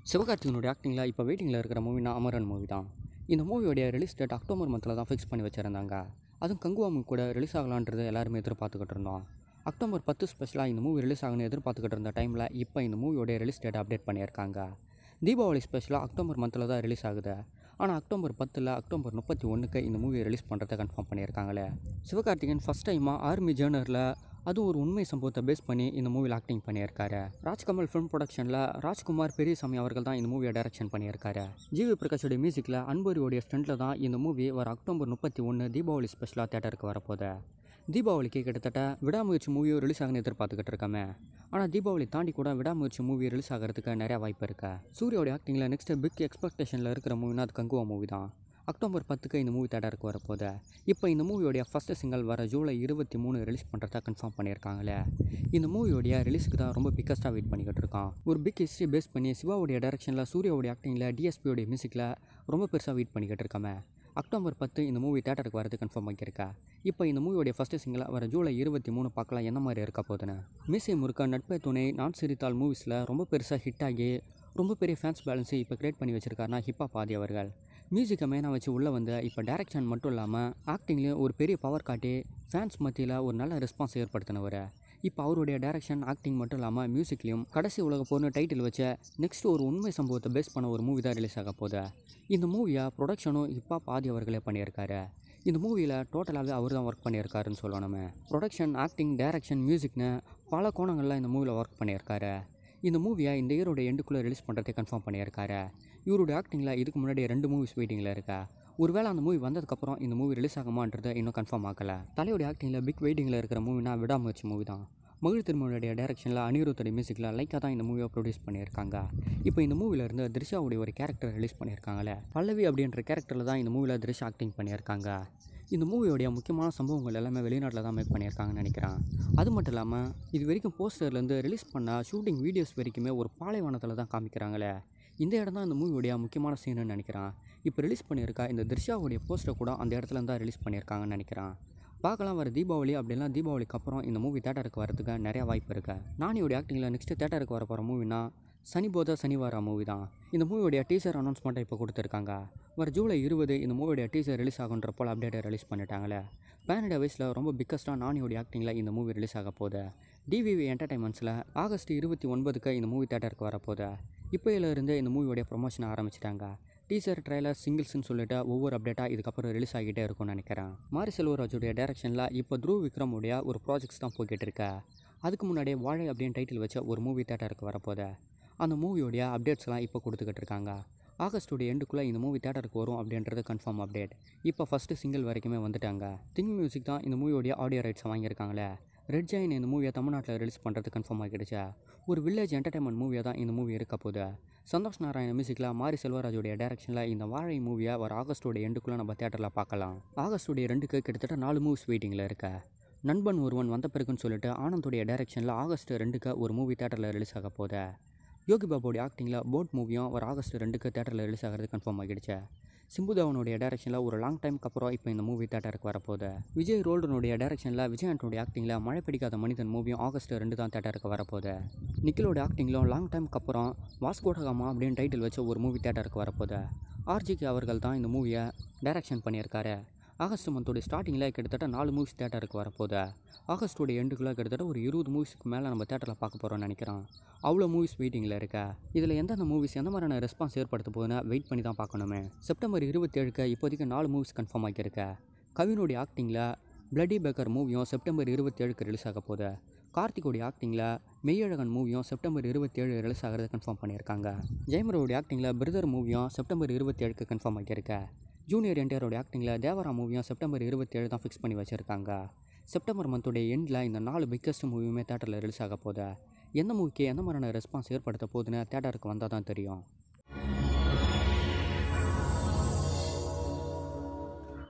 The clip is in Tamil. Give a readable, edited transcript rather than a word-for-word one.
சிவகார்த்திகனுடைய ஆக்டிங்கில் இப்போ வெயிட்டிங்கில் இருக்கிற மூவினா அமரன் மூவி தான். இந்த மூவியோடைய ரிலீஸ் டேட் அக்டோபர் மந்தில் தான் ஃபிக்ஸ் பண்ணி வச்சுருந்தாங்க. அதுவும் கங்குவா மூவி கூட ரிலீஸ் ஆகலான்றது எல்லாருமே எதிர்பார்த்துக்கிட்டு இருந்தோம். அக்டோபர் 10 ஸ்பெஷலாக இந்த மூவி ரிலீஸ் ஆகணும்னு எதிர்பார்த்துக்கிட்டு இருந்த டைமில் இப்போ இந்த மூவியோடைய ரிலீஸ் டேட் அப்டேட் பண்ணியிருக்காங்க. தீபாவளி ஸ்பெஷலாக அக்டோபர் மந்தில் தான் ரிலீஸ் ஆகுது. ஆனால் அக்டோபர் 10 அக்டோபர் 31 இந்த மூவியை ரிலீஸ் பண்ணுறதை கன்ஃபார்ம் பண்ணியிருக்காங்களே. சிவகார்த்திகேயன் ஃபஸ்ட் டைமாக ஆர்மி ஜேர்னரில் அதுவும் ஒரு உண்மை சம்பவத்தை பேஸ் பண்ணி இந்த மூவியில் ஆக்டிங் பண்ணியிருக்காரு. ராஜ்கமல் ஃபிலிம் ப்ரொடக்ஷனில் ராஜ்குமார் பெரியசாமி அவர்கள் தான் இந்த மூவியை டைரக்ஷன் பண்ணியிருக்காரு. ஜிவி பிரகாஷோடைய மியூசிக்கில் அன்பரியோடைய ஸ்டண்டில் தான் இந்த மூவி வர அக்டோபர் 31 தீபாவளி ஸ்பெஷலாக தேட்டருக்கு வரப்போகுது. தீபாவளிக்கு கிட்டத்தட்ட விடாமுயற்சி மூவியும் ரிலீஸ் ஆகுன்னு எதிர்பார்த்துக்கிட்டு இருக்கமே. ஆனால் தீபாவளி தாண்டி கூட விடாமுயற்சி மூவி ரிலீஸ் ஆகிறதுக்கு நிறையா வாய்ப்பு இருக்கு. சூர்யாவுடைய ஆக்டிங்கில் நெக்ஸ்ட் பிக் எக்ஸ்பெக்டேஷனில் இருக்கிற மூவினா அது கங்குவா மூவி தான். அக்டோபர் 10 இந்த மூவி தேட்டருக்கு வரப்போகுது. இப்போ இந்த மூவியோடைய ஃபஸ்ட்டு சிங்கிள் வர ஜூலை 23 ரிலீஸ் பண்ணுறதா கன்ஃபார்ம் பண்ணியிருக்காங்களே. இந்த மூவியோடைய ரிலீஸுக்கு தான் ரொம்ப பிக்கஸ்ட்டாக வெயிட் பண்ணிக்கிட்டு இருக்கோம். ஒரு பிக் ஹிஸ்ட்ரி பேஸ் பண்ணி சிவாவுடைய டைரக்ஷனில் சூர்யாவுடைய ஆக்டிங்கில் டிஎஸ்பியோடைய மியூசிக்கில் ரொம்ப பெருசாக வெயிட் பண்ணிக்கிட்டு இருக்கோமே. அக்டோபர் 10 இந்த மூவி தேட்டருக்கு வரது கன்ஃபார்ம் ஆகியிருக்கா. இப்போ இந்த மூவியோடைய ஃபஸ்ட்டு சிங்கிளாக வர ஜூலை 23 பார்க்கலாம் என்ன மாதிரி இருக்க போகுதுன்னு. மீசை முறுக்க, நட்பே துணை, நான் சிரித்தால் மூவிஸில் ரொம்ப பெருசாக ஹிட் ஆகி ரொம்ப பெரிய ஃபேன்ஸ் பேலன்ஸை இப்போ கிரியேட் பண்ணி வச்சிருக்காருனா ஹிப்ஹாப் ஆதி அவர்கள். மியூசிக்கை மெயினாக வச்சு உள்ளே வந்து இப்போ டைரக்ஷன் மட்டும் இல்லாமல் ஆக்டிங்லேயும் ஒரு பெரிய பவர் காட்டி ஃபேன்ஸ் மத்தியில் ஒரு நல்ல ரெஸ்பான்ஸ் ஏற்படுத்தினவர். இப்போ அவருடைய டைரக்ஷன் ஆக்டிங் மட்டும் இல்லாமல் மியூசிக்லேயும் கடைசி உலக போர்னு டைட்டில் வச்ச நெக்ஸ்ட் ஒரு உண்மை சம்பவத்தை பேஸ் பண்ண ஒரு மூவி தான் ரிலீஸ் ஆக போகுது. இந்த மூவியை ப்ரொடக்ஷனும் ஹிப்ஹாப் ஆதி அவர்களே பண்ணியிருக்காரு. இந்த மூவியில் டோட்டலாகவே அவர் தான் ஒர்க் பண்ணியிருக்காருன்னு சொல்லணுமே. ப்ரொடக்ஷன், ஆக்டிங், டைரக்ஷன், மியூசிக்னு பல கோணங்களில் இந்த மூவியில் ஒர்க் பண்ணியிருக்காரு. இந்த மூவியை இந்த இயரோட எண்டுக்குள்ளே ரிலீஸ் பண்ணுறதை கன்ஃபார்ம் பண்ணியிருக்காரு. இவருடைய ஆக்டிங்கில் இதுக்கு முன்னாடி 2 மூவிஸ் வெயிட்டிங்கில் இருக்கா. ஒருவேளை அந்த மூவி வந்ததுக்கப்புறம் இந்த மூவி ரிலீஸ் ஆகுமான்றது இன்னும் கன்ஃபார்ம் ஆகலை. தலையோடைய ஆக்டிங்கில் பிக் வெயிட்டிங்கில் இருக்கிற மூவினா விடாமுயற்சி மூவி தான். மகிழ் திருமணியுடைய டைரக்ஷனில் அனிருத்தோடைய மியூசிக்கில் லைக்காக தான் இந்த மூவியை ப்ரொடியூஸ் பண்ணியிருக்காங்க. இப்போ இந்த மூவிலேருந்து திரிஷாவுடைய ஒரு கேரக்டர் ரிலீஸ் பண்ணியிருக்காங்களே. பல்லவி அப்படின்ற கேரக்டரில் தான் இந்த மூவியில் திரிஷா ஆக்டிங் பண்ணியிருக்காங்க. இந்த மூவியோடைய முக்கியமான சம்பவங்கள் எல்லாமே வெளிநாட்டில் தான் மேக் பண்ணியிருக்காங்கன்னு நினைக்கிறேன். அது மட்டும் இல்லாமல் இது வரைக்கும் போஸ்டர்லேருந்து ரிலீஸ் பண்ண ஷூட்டிங் வீடியோஸ் வரைக்குமே ஒரு பாலைவனத்தில் தான் காமிக்கிறாங்களே. இந்த இடம் தான் இந்த மூவியோடைய முக்கியமான சீனுன்னு நினைக்கிறேன். இப்போ ரிலீஸ் பண்ணியிருக்கா இந்த திரிஷாவுடைய போஸ்டர் கூட அந்த இடத்துல தான் ரிலீஸ் பண்ணியிருக்காங்கன்னு நினைக்கிறேன். பார்க்கலாம் வர தீபாவளி அப்படின்னா தீபாவளிக்கு அப்புறம் இந்த மூவி தேட்டருக்கு வரதுக்கு நிறையா வாய்ப்பு இருக்குது. நானியோடைய ஆக்டிங்கில் நெக்ஸ்ட்டு தேட்டருக்கு வர போகிற மூவினா சனிபோத சனிவாரா மூவி தான். இந்த மூவியோடைய டீசர் அனௌன்ஸ்மெண்ட்டை இப்போ கொடுத்துருக்காங்க. வர ஜூலை 20 இந்த மூவியோடைய டீசர் ரிலீஸ் ஆகுன்ற போல் அப்டேட்டை ரிலீஸ் பண்ணிட்டாங்களே. பேன் இண்டியா வைஸில் ரொம்ப பிக்கஸ்ட்டாக நானியோடைய ஆக்டிங்கில் இந்த மூவி ரிலீஸ் ஆக போகுது. டிவிவி என்டர்டைன்மெண்ட்ஸில் ஆகஸ்ட் 29 இந்த மூவி தேட்டருக்கு வரப்போகுது. இப்போயிலிருந்து இந்த மூவியோடைய ப்ரொமோஷனை ஆரம்பிச்சிட்டாங்க. டீசர், ட்ரைலர், சிங்கிள்ஸ்ன்னு சொல்லிட்டு ஒவ்வொரு அப்டேட்டாக இதுக்கப்புறம் ரிலீஸ் ஆகிட்டே இருக்கும்னு நினைக்கிறேன். மாரி செல்வராஜுடைய டைரக்ஷனில் இப்போ த்ரூ விக்ரமுடைய ஒரு ப்ராஜெக்ட்ஸ் தான் போய்கிட்டு இருக்கா. அதுக்கு முன்னாடியே வாழை அப்படின்னு டைட்டில் வச்ச ஒரு மூவி தேட்டருக்கு வரப்போகுது. அந்த மூவியோடைய அப்டேட்ஸ்லாம் இப்போ கொடுத்துக்கிட்டு இருக்காங்க. ஆகஸ்டோடைய எண்டுக்குள்ளே இந்த மூவி தேட்டருக்கு வரும் அப்படின்றது கன்ஃபார்ம் அப்டேட். இப்போ ஃபஸ்ட்டு சிங்கிள் வரைக்குமே வந்துட்டாங்க. திங் மியூசிக் தான் இந்த மூவியோடைய ஆடியோ ரைட்ஸை வாங்கியிருக்காங்களே. ரெட் ஜெயின் இந்த மூவியை தமிழ்நாட்டில் ரிலீஸ் பண்ணுறது கன்ஃபார்ம் ஆகிடுச்சு. ஒரு வில்லேஜ் என்டர்டைன்மெண்ட் மூவியாக தான் இந்த மூவி இருக்க போகுது. சந்தோஷ் நாராயண மியூசிக்கில் மாரி செல்வராஜுடைய டைரக்ஷனில் இந்த வாழை மூவியை வர ஆகஸ்டோடைய எண்டுக்குள்ளே நம்ம தேட்டரில் பார்க்கலாம். ஆகஸ்டோடைய 2க்கு கிட்டத்தட்ட 4 மூவிஸ் வெயிட்டிங்கில் இருக்க. நண்பன் ஒருவன் வந்த பிறகுன்னு சொல்லிட்டு ஆனந்தோடைய டைரக்ஷனில் ஆகஸ்ட் 2க்கு ஒரு மூவி தேட்டரில் ரிலீஸ் ஆக போகுது. யோகி பாபுடைய ஆக்டிங்கில் போட் மூவியும் வர ஆகஸ்ட் 2க்கு தேட்டரில் ரிலீஸ் ஆகிறது கன்ஃபார்ம் ஆகிடுச்சு. சிம்புதேவனுடைய டைரக்ஷனில் ஒரு லாங் டைமுக்கு அப்புறம் இப்போ இந்த மூவி தேட்டருக்கு வரப்போகுது. விஜய் ரோல்டனுடைய டைரக்ஷனில் விஜய் ஆண்டனுடைய ஆக்டிங்கில் மழை பிடிக்காத மனிதன் மூவியும் ஆகஸ்ட் 2 தான் தேட்டருக்கு வரப்போகுது. நிக்கிலோட ஆக்டிங்கிலும் லாங் டைமுக்கு அப்புறம் வாஸ்கோடகாமா அப்படின்னு டைட்டில் வச்ச ஒரு மூவி தேட்டருக்கு வரப்போகுது. ஆர்ஜிகே அவர்கள் தான் இந்த மூவியை டைரக்ஷன் பண்ணியிருக்காரு. ஆகஸ்ட் மந்தோடைய ஸ்டார்டிங்கில் கிட்டத்தட்ட 4 மூவிஸ் தேட்டருக்கு வரப்போகுது. ஆகஸ்டோடைய எண்டுக்குள்ளே கிட்டத்தட்ட ஒரு 20 மூவிஸ்க்கு மேலே நம்ம தேட்டரில் பார்க்க போகிறோம்னு நினைக்கிறோம். அவ்வளோ மூவிஸ் வெயிட்டிங்கில் இருக்கா. இதில் எந்தெந்த மூவிஸ் எந்த மாதிரியான ரெஸ்பான்ஸ் ஏற்படுத்த போகுதுன்னு வெயிட் பண்ணி தான் பார்க்கணுமே. செப்டம்பர் 27 இப்போதைக்கு 4 மூவிஸ் கன்ஃபார்ம் ஆகியிருக்க. கவினுடைய ஆக்டிங்கில் பிளட்டி பேக்கர் மூவியும் செப்டம்பர் 27 ரிலீஸ் ஆக போகுது. கார்த்திகோடைய ஆக்டிங்கில் மெய்யழகன் மூவியும் செப்டம்பர் 27 ரிலீஸ் ஆகிறது கன்ஃபார்ம் பண்ணியிருக்காங்க. ஜெயமரோடைய ஆக்டிங்கில் பிரதர் மூவியும் செப்டம்பர் 27 கன்ஃபார்ம் ஆகியிருக்க. ஜூனியர் என்டிஆரோடைய ஆக்டிங்கில் தேவரா மூவியும் செப்டம்பர் 27 தான் ஃபிக்ஸ் பண்ணி வச்சுருக்காங்க. செப்டம்பர் மந்தோடைய எண்டில் இந்த 4 பிக்கஸ்ட் மூவியுமே தேட்டரில் ரிலீஸ் ஆக போகுது. எந்த மூவிக்கு எந்த மாதிரியான ரெஸ்பான்ஸ் ஏற்படுத்த போகுதுன்னு தேட்டருக்கு வந்தால் தான் தெரியும்.